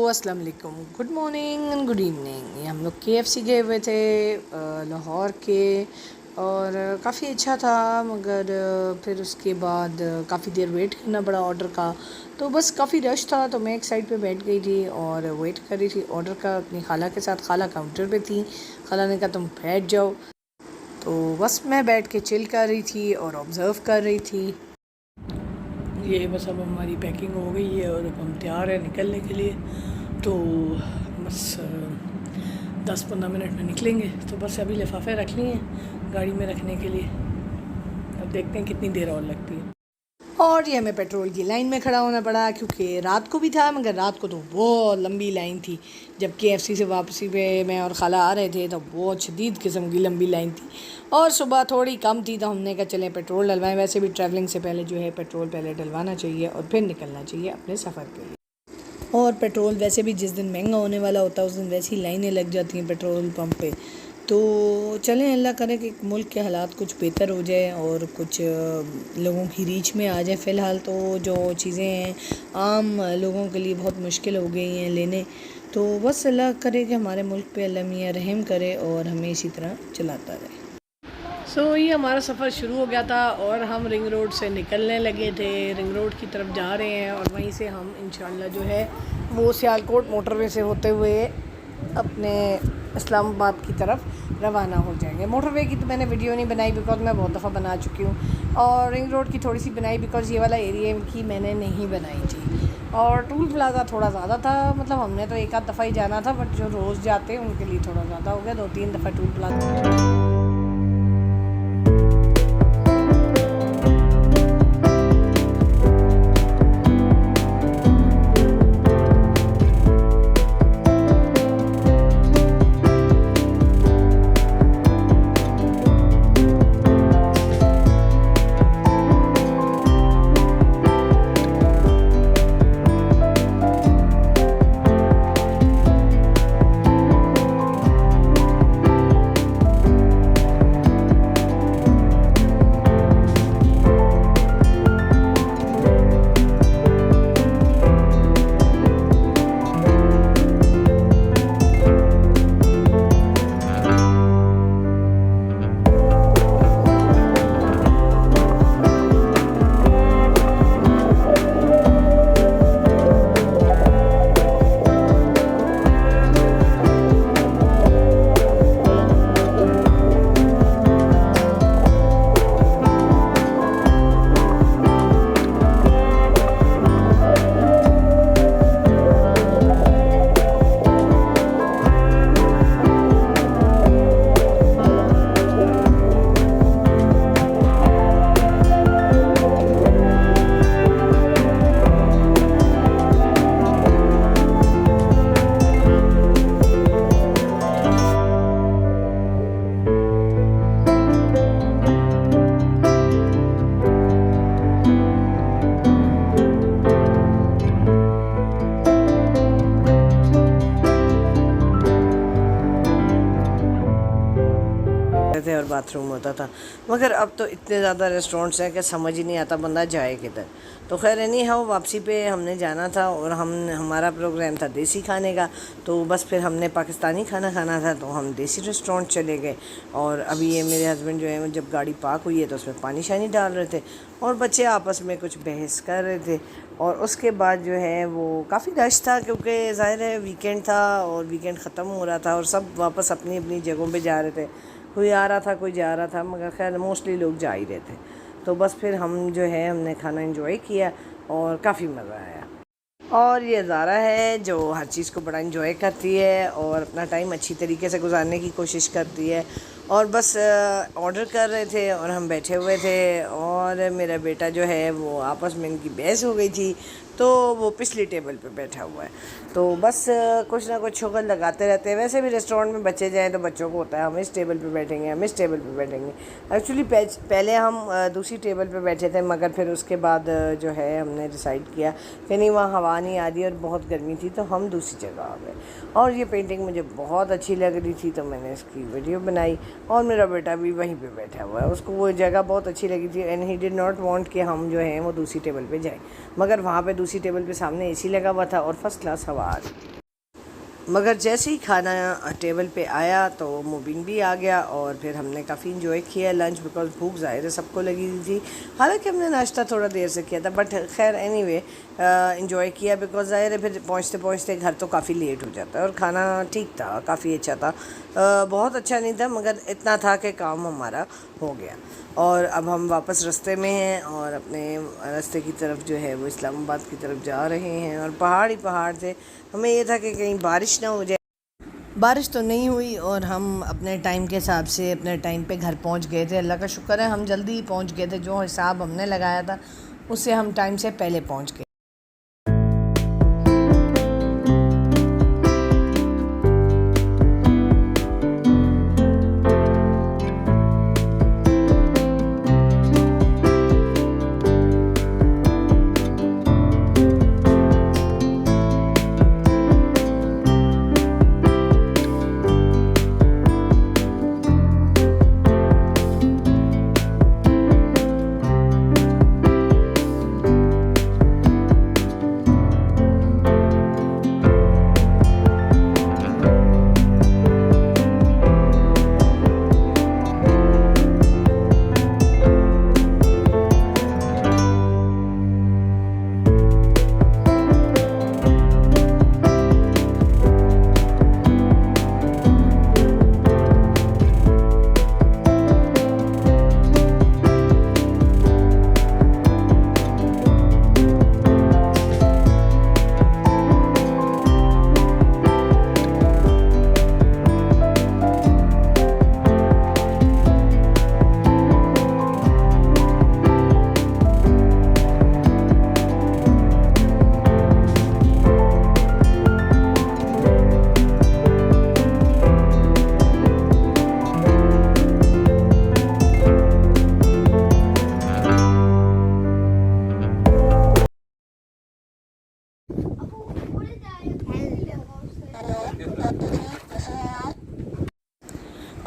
अस्सलाम वालेकुम, good morning and good evening. ये हम लोग KFC गए हुए थे लाहौर के, और काफ़ी अच्छा था। मगर फिर उसके बाद काफ़ी देर वेट करना पड़ा ऑर्डर का। तो बस काफ़ी रश था, तो मैं एक साइड पे बैठ गई थी और वेट कर रही थी ऑर्डर का अपनी खाला के साथ। खाला काउंटर पे थी, खाला ने कहा तुम बैठ जाओ, तो बस मैं बैठ के चिल कर रही थी और ऑब्ज़र्व कर रही थी। ये बस अब हमारी पैकिंग हो गई है और अब हम तैयार हैं निकलने के लिए। तो बस 10-15 मिनट में निकलेंगे। तो बस अभी लिफाफे रख लिए हैं गाड़ी में रखने के लिए, अब देखते हैं कितनी देर और लगती है। और ये हमें पेट्रोल की लाइन में खड़ा होना पड़ा, क्योंकि रात को भी था मगर रात को तो बहुत लंबी लाइन थी। जब KFC से वापसी पे मैं और खाला आ रहे थे तो बहुत शदीद किस्म की लंबी लाइन थी, और सुबह थोड़ी कम थी। तो हमने कहा चलें पेट्रोल डलवाएं। वैसे भी ट्रैवलिंग से पहले जो है पेट्रोल पहले डलवाना चाहिए और फिर निकलना चाहिए अपने सफ़र के लिए। और पेट्रोल वैसे भी जिस दिन महंगा होने वाला होता है उस दिन वैसी लाइनें लग जाती हैं पेट्रोल पंप पे। तो चलें, अल्लाह करे कि मुल्क के हालात कुछ बेहतर हो जाए और कुछ लोगों की रीच में आ जाए। फ़िलहाल तो जो चीज़ें हैं आम लोगों के लिए बहुत मुश्किल हो गई हैं लेने। तो बस अल्लाह करे कि हमारे मुल्क पे अल्लाह मियाँ रहम करे और हमें इसी तरह चलाता रहे। ये हमारा सफ़र शुरू हो गया था और हम रिंग रोड से निकलने लगे थे, रिंग रोड की तरफ जा रहे हैं। और वहीं से हम इंशाल्लाह जो है वो सियालकोट मोटरवे से होते हुए अपने इस्लामाबाद की तरफ रवाना हो जाएंगे। मोटरवे की तो मैंने वीडियो नहीं बनाई बिकॉज़ मैं बहुत दफ़ा बना चुकी हूँ, और रिंग रोड की थोड़ी सी बनाई बिकॉज़ ये वाला एरिया की मैंने नहीं बनाई थी। और टूल प्लाज़ा थोड़ा ज़्यादा था, मतलब हमने तो एक आध दफ़ा ही जाना था, बट जो रोज़ जाते हैं उनके लिए थोड़ा ज़्यादा हो गया, 2-3 दफ़ा टूल प्लाज़ा। थे और बाथरूम होता था। मगर अब तो इतने ज़्यादा रेस्टोरेंट्स हैं कि समझ ही नहीं आता बंदा जाए किधर। तो खैर नहीं, हाँ वापसी पे हमने जाना था और हमारा प्रोग्राम था देसी खाने का। तो बस फिर हमने पाकिस्तानी खाना खाना था तो हम देसी रेस्टोरेंट चले गए। और अभी ये मेरे हस्बैंड जो है जब गाड़ी पार्क हुई है तो उसमें पानी शानी डाल रहे थे और बच्चे आपस में कुछ बहस कर रहे थे। और उसके बाद जो है वो काफ़ी रश था, क्योंकि ज़ाहिर है वीकेंड था और वीकेंड ख़त्म हो रहा था और सब वापस अपनी अपनी जगहों पे जा रहे थे। कोई आ रहा था कोई जा रहा था, मगर खैर मोस्टली लोग जा ही रहे थे। तो बस फिर हम जो है हमने खाना एंजॉय किया और काफ़ी मज़ा आया। और ये ज़ारा है जो हर चीज़ को बड़ा एंजॉय करती है और अपना टाइम अच्छी तरीके से गुजारने की कोशिश करती है। और बस ऑर्डर कर रहे थे और हम बैठे हुए थे, और मेरा बेटा जो है वो आपस में इनकी बहस हो गई थी तो वो पिछली टेबल पे बैठा हुआ है। तो बस कुछ ना कुछ शुगल लगाते रहते हैं। वैसे भी रेस्टोरेंट में बच्चे जाएँ तो बच्चों को होता है हम इस टेबल पे बैठेंगे, हम इस टेबल पे बैठेंगे। एक्चुअली पहले हम दूसरी टेबल पे बैठे थे, मगर फिर उसके बाद जो है हमने डिसाइड किया कि नहीं वहाँ हवा नहीं आ रही और बहुत गर्मी थी तो हम दूसरी जगह आ गए। और ये पेंटिंग मुझे बहुत अच्छी लग रही थी तो मैंने इसकी वीडियो बनाई, और मेरा बेटा भी वहीं पे बैठा हुआ है, उसको वो जगह बहुत अच्छी लगी थी and he did not want कि हम जो है वो दूसरी टेबल पे जाएं। मगर वहाँ पे दूसरी टेबल पे सामने एसी लगा हुआ था और फर्स्ट क्लास हवा आ रही। मगर जैसे ही खाना टेबल पे आया तो मुबीन भी आ गया और फिर हमने काफ़ी इंजॉय किया लंच, बिकॉज़ भूख ज़ाहिर है सबको लगी थी। हालांकि हमने नाश्ता थोड़ा देर से किया था, बट खैर एनीवे इंजॉय किया, बिकॉज़ ज़ाहिर है फिर पहुँचते पहुँचते घर तो काफ़ी लेट हो जाता है। और खाना ठीक था, काफ़ी अच्छा था, बहुत अच्छा नहीं था मगर इतना था कि काम हमारा हो गया। और अब हम वापस रास्ते में हैं और अपने रास्ते की तरफ जो है वो इस्लामाबाद की तरफ जा रहे हैं। और पहाड़ ही पहाड़ थे, हमें ये था कि कहीं बारिश ना हो जाए। बारिश तो नहीं हुई और हम अपने टाइम के हिसाब से अपने टाइम पे घर पहुंच गए थे। अल्लाह का शुक्र है हम जल्दी ही पहुंच गए थे, जो हिसाब हमने लगाया था उससे हम टाइम से पहले पहुंच गए।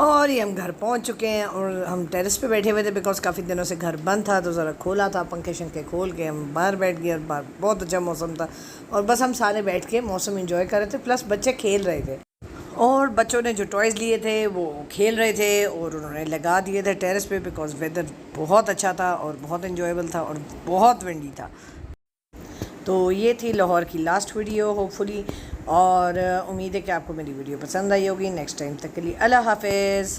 और ये हम घर पहुंच चुके हैं और हम टेरेस पे बैठे हुए थे, बिकॉज़ काफ़ी दिनों से घर बंद था तो ज़रा खोला था, पंखे शंखे खोल के हम बाहर बैठ गए। और बाहर बहुत अच्छा मौसम था और बस हम सारे बैठ के मौसम एंजॉय कर रहे थे, प्लस बच्चे खेल रहे थे। और बच्चों ने जो टॉयज़ लिए थे वो खेल रहे थे और उन्होंने लगा दिए थे टेरेस पे, बिकॉज़ वेदर बहुत अच्छा था और बहुत इन्जॉयबल था और बहुत विंडी था। तो ये थी लाहौर की लास्ट वीडियो होपफुली, और उम्मीद है कि आपको मेरी वीडियो पसंद आई होगी। नेक्स्ट टाइम तक के लिए अल्लाह हाफ़िज़।